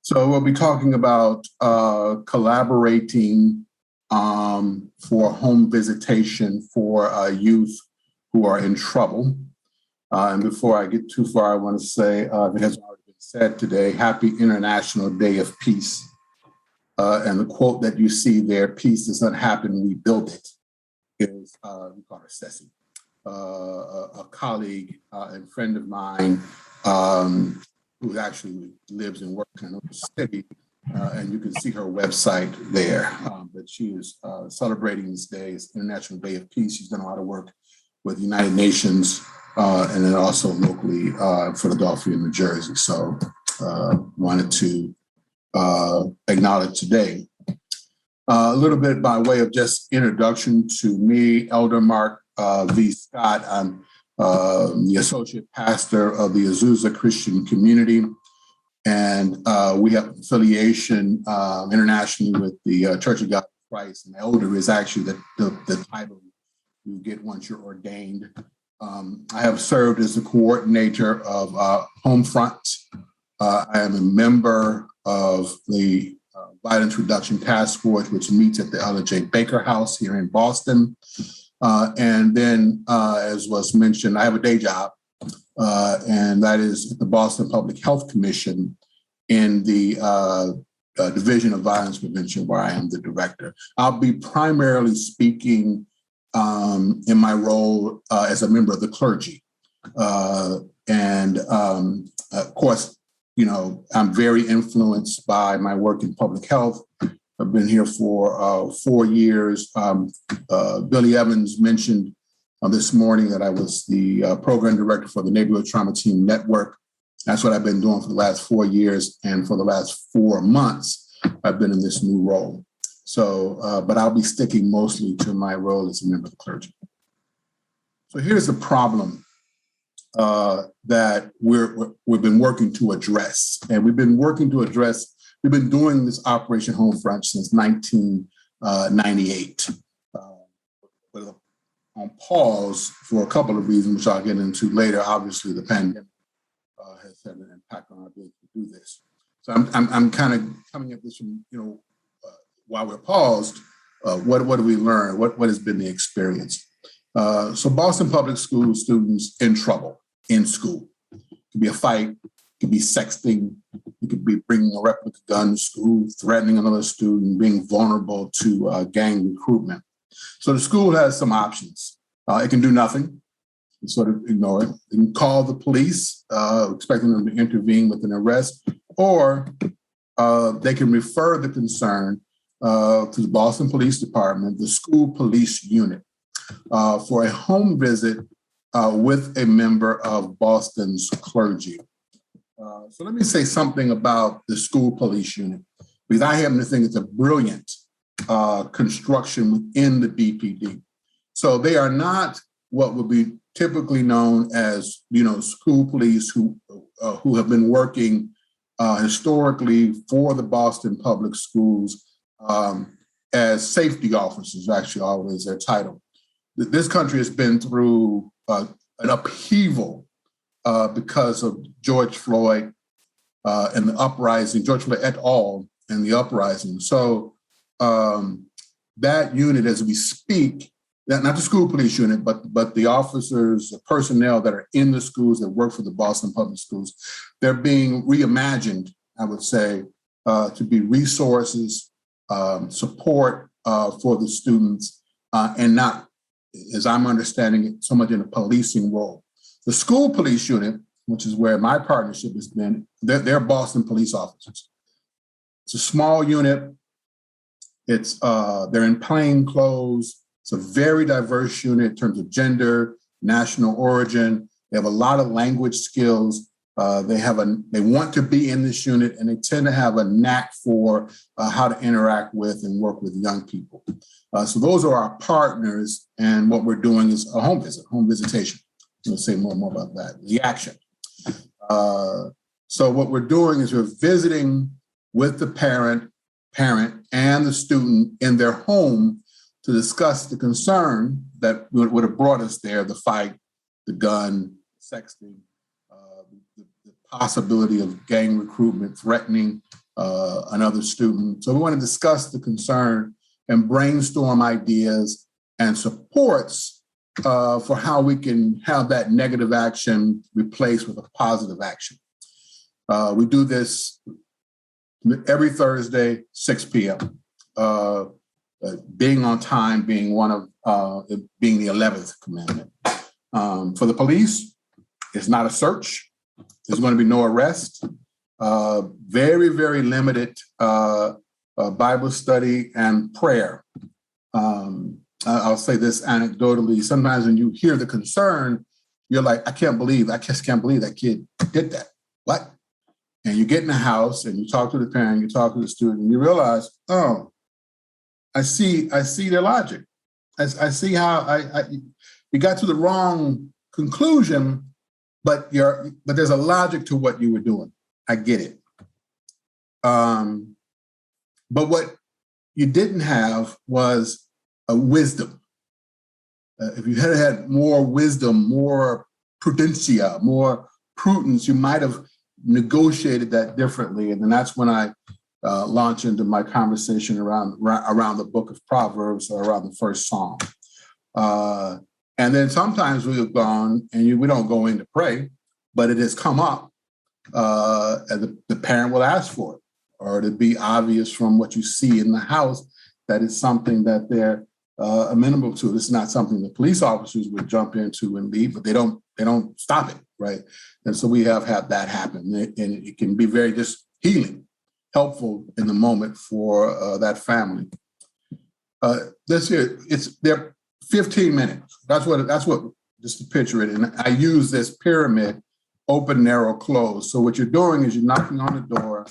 So we'll be talking about collaborating for home visitation for youth who are in trouble. And before I get too far, I want to say, it has already been said today, Happy International Day of Peace. And the quote that you see there, peace does not happen, we build it, is we call her Ceci, a colleague and friend of mine who actually lives and works in another city. And you can see her website there. But she is celebrating this day, it's International Day of Peace. She's done a lot of work with the United Nations and then also locally Philadelphia, New Jersey. So wanted to acknowledge today. A little bit by way of just introduction to me, Elder Mark V. Scott. I'm the associate pastor of the Azusa Christian Community. And we have affiliation internationally with the Church of God in Christ. And elder is actually the title you get once you're ordained. I have served as the coordinator of Homefront. I am a member of the Violence Reduction Task Force, which meets at the Ella J. Baker House here in Boston. And then, as was mentioned, I have a day job, and that is at the Boston Public Health Commission in the Division of Violence Prevention, where I am the director. I'll be primarily speaking in my role as a member of the clergy. And of course, you know, I'm very influenced by my work in public health. I've been here for 4 years. Billy Evans mentioned this morning that I was the program director for the Neighborhood Trauma Team Network. That's what I've been doing for the last 4 years. And for the last 4 months, I've been in this new role. So, but I'll be sticking mostly to my role as a member of the clergy. So here's the problem that we've been working to address. And we've been doing this Operation Homefront since 1998. But on pause for a couple of reasons, which I'll get into later. Obviously, the pandemic has had an impact on our ability to do this. So I'm kind of coming at this from, while we're paused, what do we learn? What has been the experience? So Boston Public School students in trouble in school. It could be a fight, it could be sexting, it could be bringing a replica gun to school, threatening another student, being vulnerable to gang recruitment. So the school has some options. It can do nothing, sort of ignore it. It can call the police, expecting them to intervene with an arrest, or they can refer the concern to the Boston Police Department, the school police unit, for a home visit with a member of Boston's clergy. So let me say something about the school police unit, because I happen to think it's a brilliant construction within the BPD. So they are not what would be typically known as, school police who have been working historically for the Boston Public Schools as safety officers, actually always their title. This country has been through an upheaval because of George Floyd and the uprising, George Floyd et al. And the uprising. So that unit, as we speak, not the school police unit, but the officers, the personnel that are in the schools that work for the Boston Public Schools, they're being reimagined, I would say, to be resources, support for the students, and not, as I'm understanding it, so much in a policing role. The school police unit, which is where my partnership has been, they're Boston police officers. It's a small unit. They're in plain clothes. It's a very diverse unit in terms of gender, national origin. They have a lot of language skills. They want to be in this unit, and they tend to have a knack for how to interact with and work with young people. So those are our partners, and what we're doing is a home visitation. I'm going to say more about that, the action. So what we're doing is we're visiting with the parent and the student in their home to discuss the concern that would have brought us there, the fight, the gun, sexting, the possibility of gang recruitment threatening another student. So we want to discuss the concern and brainstorm ideas and supports for how we can have that negative action replaced with a positive action. We do this every Thursday, 6 p.m. Being on time being being the 11th commandment. For the police, it's not a search. There's going to be no arrest. Very, very limited Bible study and prayer. I'll say this anecdotally. Sometimes when you hear the concern, you're like, I just can't believe that kid did that. What? And you get in the house and you talk to the parent, you talk to the student, and you realize, oh, I see their logic. I see how you got to the wrong conclusion, but there's a logic to what you were doing. I get it. But what you didn't have was a wisdom. If you had more wisdom, more prudencia, more prudence, you might have negotiated that differently. And then that's when I launch into my conversation around the book of Proverbs or around the first Psalm. And then sometimes we have gone, and we don't go in to pray, but it has come up, and the parent will ask for it, or to be obvious from what you see in the house that it's something that they're amenable to. This is not something the police officers would jump into and leave, but they don't stop it, right? And so we have had that happen, and it can be very just healing, helpful in the moment for that family. This here, they're 15 minutes. That's what just to picture it. And I use this pyramid, open, narrow, close. So what you're doing is you're knocking on the door,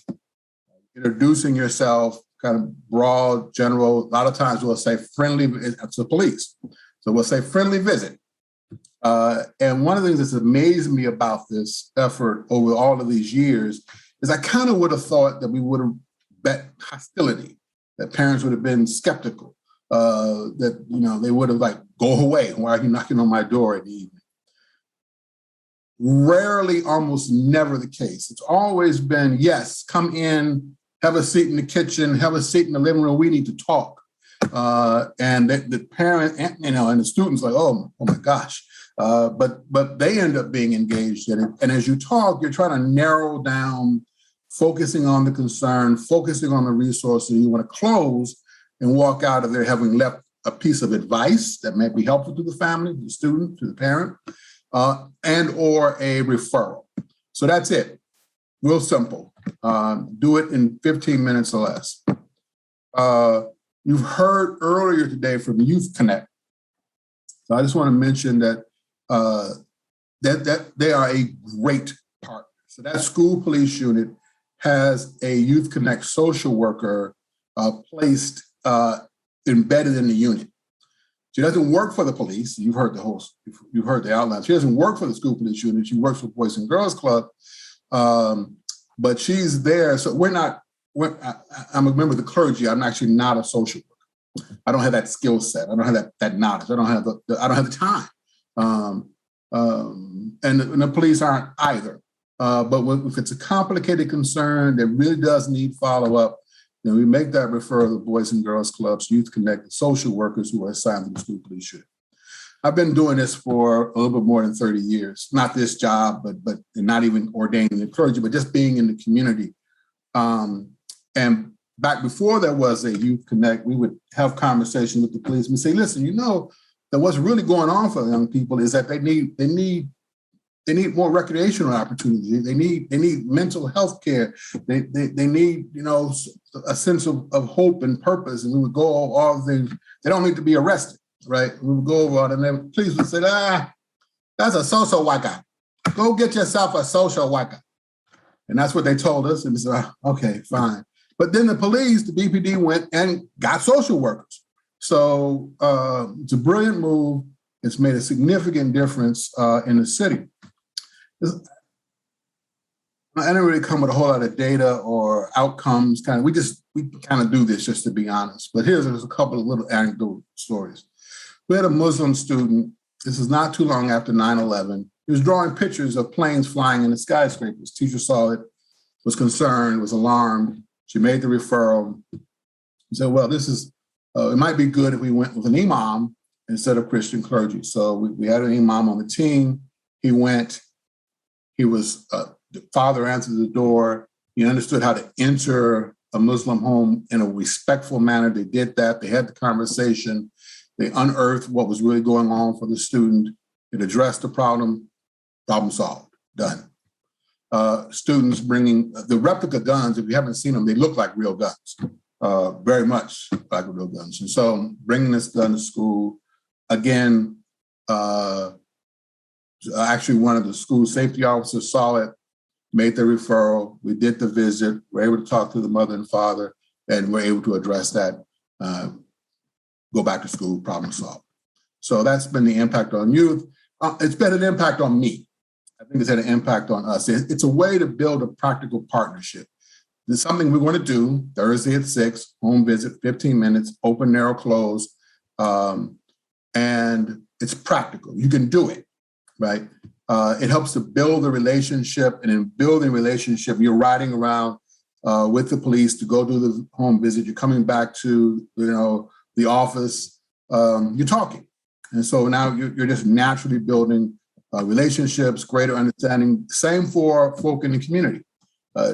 introducing yourself, kind of broad, general. A lot of times we'll say friendly, it's the police. So we'll say friendly visit. And one of the things that's amazed me about this effort over all of these years is I kind of would have thought that we would have bet hostility, that parents would have been skeptical, that, they would have like, go away. Why are you knocking on my door in the evening? Rarely, almost never the case. It's always been, yes, come in, have a seat in the kitchen, have a seat in the living room. We need to talk. And the parent, and the students like, oh my gosh. But they end up being engaged in it. And as you talk, you're trying to narrow down, focusing on the concern, focusing on the resources. You want to close and walk out of there having left a piece of advice that may be helpful to the family, to the student, to the parent, and or a referral. So that's it. Real simple. Do it in 15 minutes or less. You've heard earlier today from Youth Connect. So I just want to mention that that they are a great partner. So that school police unit has a Youth Connect social worker placed embedded in the unit. She doesn't work for the police. You've heard the outline. She doesn't work for the school police unit. She works for Boys and Girls Club, but she's there. So I'm a member of the clergy. I'm actually not a social worker. I don't have that skill set. I don't have that knowledge. I don't have the time. And the police aren't either. But if it's a complicated concern that really does need follow-up, then we make that referral to Boys and Girls Clubs, Youth Connect, and social workers who are assigned to the school police unit. I've been doing this for a little bit more than 30 years. Not this job, but not even ordaining the clergy, but just being in the community. And back before there was a Youth Connect, we would have conversations with the police. We say, listen, that what's really going on for young people is that they need more recreational opportunities. They need mental health care. They need, a sense of hope and purpose. And we would go over all the things. They don't need to be arrested, right? We would go over all, and then police would say, that's a social worker. Go get yourself a social worker. And that's what they told us. And we said, okay, fine. But then the BPD went and got social workers. So it's a brilliant move. It's made a significant difference in the city. I didn't really come with a whole lot of data or outcomes. We kind of do this just to be honest. But here's a couple of little anecdotal stories. We had a Muslim student. This is not too long after 9/11. he was drawing pictures of planes flying in the skyscrapers. Teacher saw it, was concerned, was alarmed. She made the referral. She said, well, this is, it might be good if we went with an imam instead of Christian clergy. So we had an imam on the team. He went, the father answered the door. He understood how to enter a Muslim home in a respectful manner. They did that. They had the conversation. They unearthed what was really going on for the student. It addressed the problem solved, done. Students bringing the replica guns, if you haven't seen them, they look like real guns, very much like real guns. And so bringing this gun to school, again, actually one of the school safety officers saw it, made the referral, we did the visit, we're able to talk to the mother and father, and we're able to address that, go back to school, problem solved. So that's been the impact on youth. It's been an impact on me. I think it's had an impact on us. It's a way to build a practical partnership. It's something we're going to do Thursday at 6, home visit, 15 minutes, open, narrow, close. And it's practical. You can do it, right? It helps to build the relationship. And in building relationship, you're riding around with the police to go do the home visit. You're coming back to, the office. You're talking. And so now you're just naturally building relationships, greater understanding. Same for folk in the community.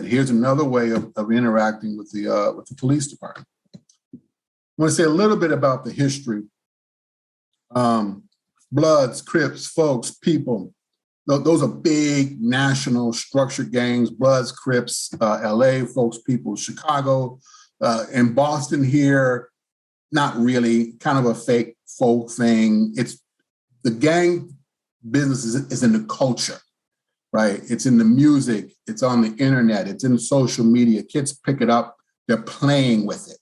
Here's another way of interacting with the police department. I want to say a little bit about the history. Bloods, Crips, folks, people. Those are big national structured gangs. Bloods, Crips, LA, folks, people, Chicago. In Boston here, not really, kind of a fake folk thing. It's the gang business is in the culture, right? It's in the music, it's on the internet, it's in social media. Kids pick it up, they're playing with it,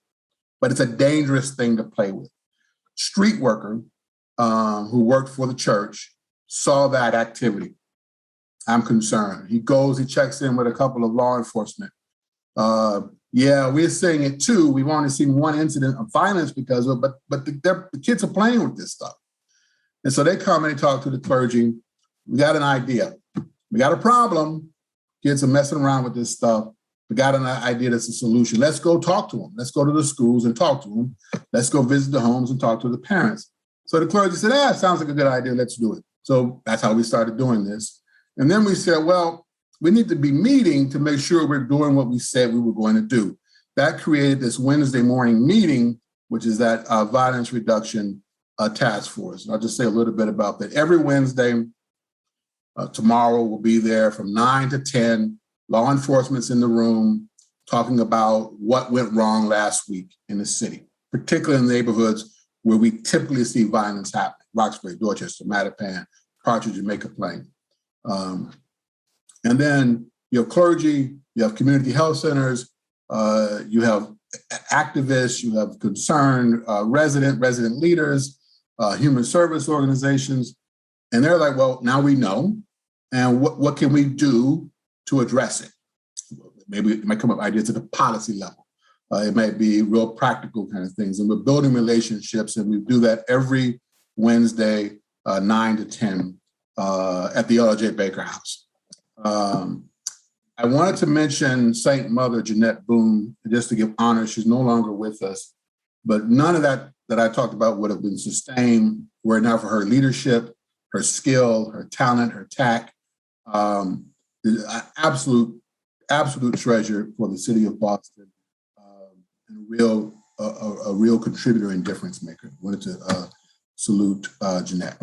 but it's a dangerous thing to play with. Street worker who worked for the church saw that activity. I'm concerned. He goes, he checks in with a couple of law enforcement. Yeah, we're seeing it too. We've only seen one incident of violence because of it, but the kids are playing with this stuff. And so they come and they talk to the clergy. We got an idea. We got a problem. Kids are messing around with this stuff. We got an idea that's a solution. Let's go talk to them. Let's go to the schools and talk to them. Let's go visit the homes and talk to the parents. So the clergy said, sounds like a good idea. Let's do it. So that's how we started doing this. And then we said, well, we need to be meeting to make sure we're doing what we said we were going to do. That created this Wednesday morning meeting, which is that violence reduction task force. And I'll just say a little bit about that. Every Wednesday, tomorrow we'll be there from 9 to 10. Law enforcement's in the room talking about what went wrong last week in the city, particularly in neighborhoods where we typically see violence happen. Roxbury, Dorchester, Mattapan, Partridge, Jamaica Plain. And then you have clergy, you have community health centers, you have activists, you have concerned resident leaders, human service organizations. And they're like, well, now we know. And what can we do to address it? Maybe it might come up ideas at the policy level. It might be real practical kind of things. And we're building relationships, and we do that every Wednesday, 9 to 10 at the L.J. Baker House. I wanted to mention Saint Mother Jeanette Boone, just to give honor. She's no longer with us, but none of that I talked about would have been sustained were it not for her leadership, her skill, her talent, her tact. Absolute treasure for the city of Boston, and a real contributor and difference maker. I wanted to salute Jeanette.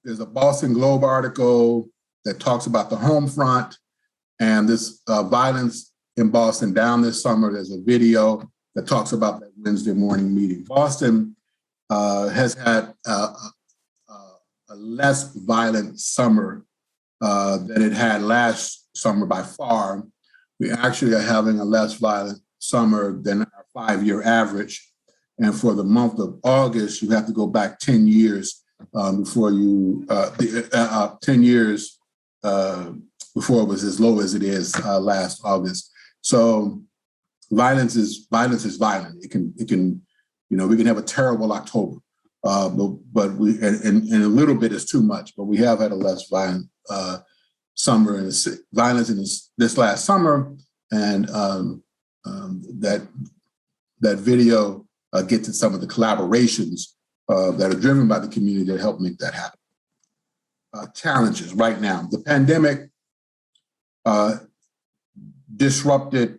There's a Boston Globe article that talks about the Homefront and this violence in Boston down this summer. There's a video that talks about that Wednesday morning meeting. Boston has had a less violent summer than it had last summer by far. We actually are having a less violent summer than our 5-year average. And for the month of August, you have to go back 10 years before 10 years before it was as low as it is last August. So violence is violent. It can we can have a terrible October but we and a little bit is too much. But we have had a less violent summer and violence in this last summer, and that video gets at some of the collaborations that are driven by the community that help make that happen. Challenges right now. The pandemic disrupted,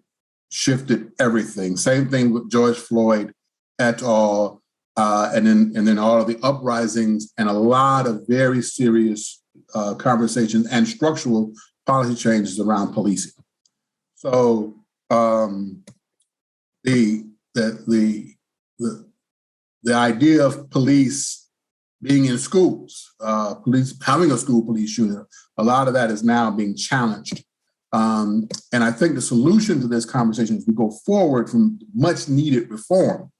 shifted everything. Same thing with George Floyd et al. And then all of the uprisings and a lot of very serious conversations and structural policy changes around policing. So the idea of police being in schools, police having a school police unit, a lot of that is now being challenged. And I think the solution to this conversation as we go forward from much needed reform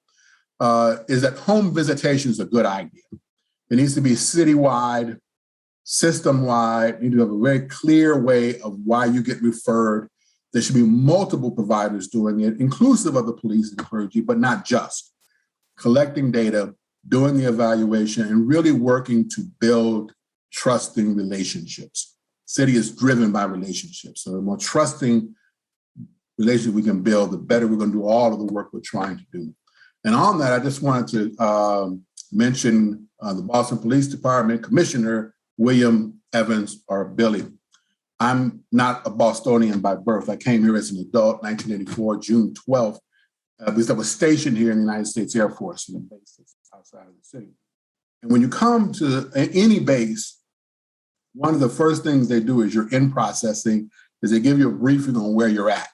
is that home visitation is a good idea. It needs to be citywide, system-wide. You need to have a very clear way of why you get referred. There should be multiple providers doing it, inclusive of the police and clergy, but not just. Collecting data, doing the evaluation, and really working to build trusting relationships. City is driven by relationships. So the more trusting relationship we can build, the better we're going to do all of the work we're trying to do. And on that, I just wanted to mention the Boston Police Department Commissioner, William Evans, or Billy. I'm not a Bostonian by birth. I came here as an adult, 1984, June 12th, because I was stationed here in the United States Air Force in the base outside of the city. And when you come to any base, one of the first things they do is you're in processing, is they give you a briefing on where you're at,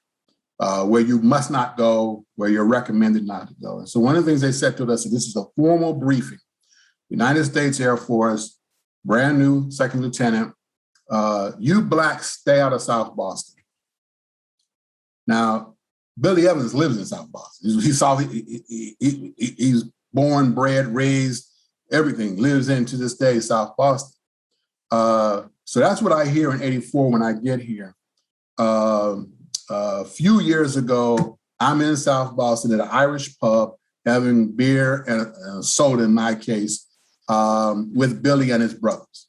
where you must not go, where you're recommended not to go. And so one of the things they said to us, this is a formal briefing, United States Air Force, brand new second lieutenant, you Blacks stay out of South Boston. Now, Billy Evans lives in South Boston. He's born, bred, raised, everything, lives in to this day, South Boston. So that's what I hear in 84 when I get here. A few years ago, I'm in South Boston at an Irish pub having beer and soda in my case with Billy and his brothers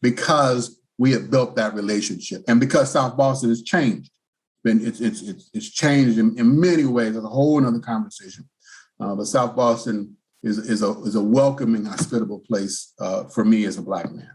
because we have built that relationship and because South Boston has changed. It's changed in many ways. There's a whole other conversation. But South Boston is a welcoming, hospitable place for me as a Black man.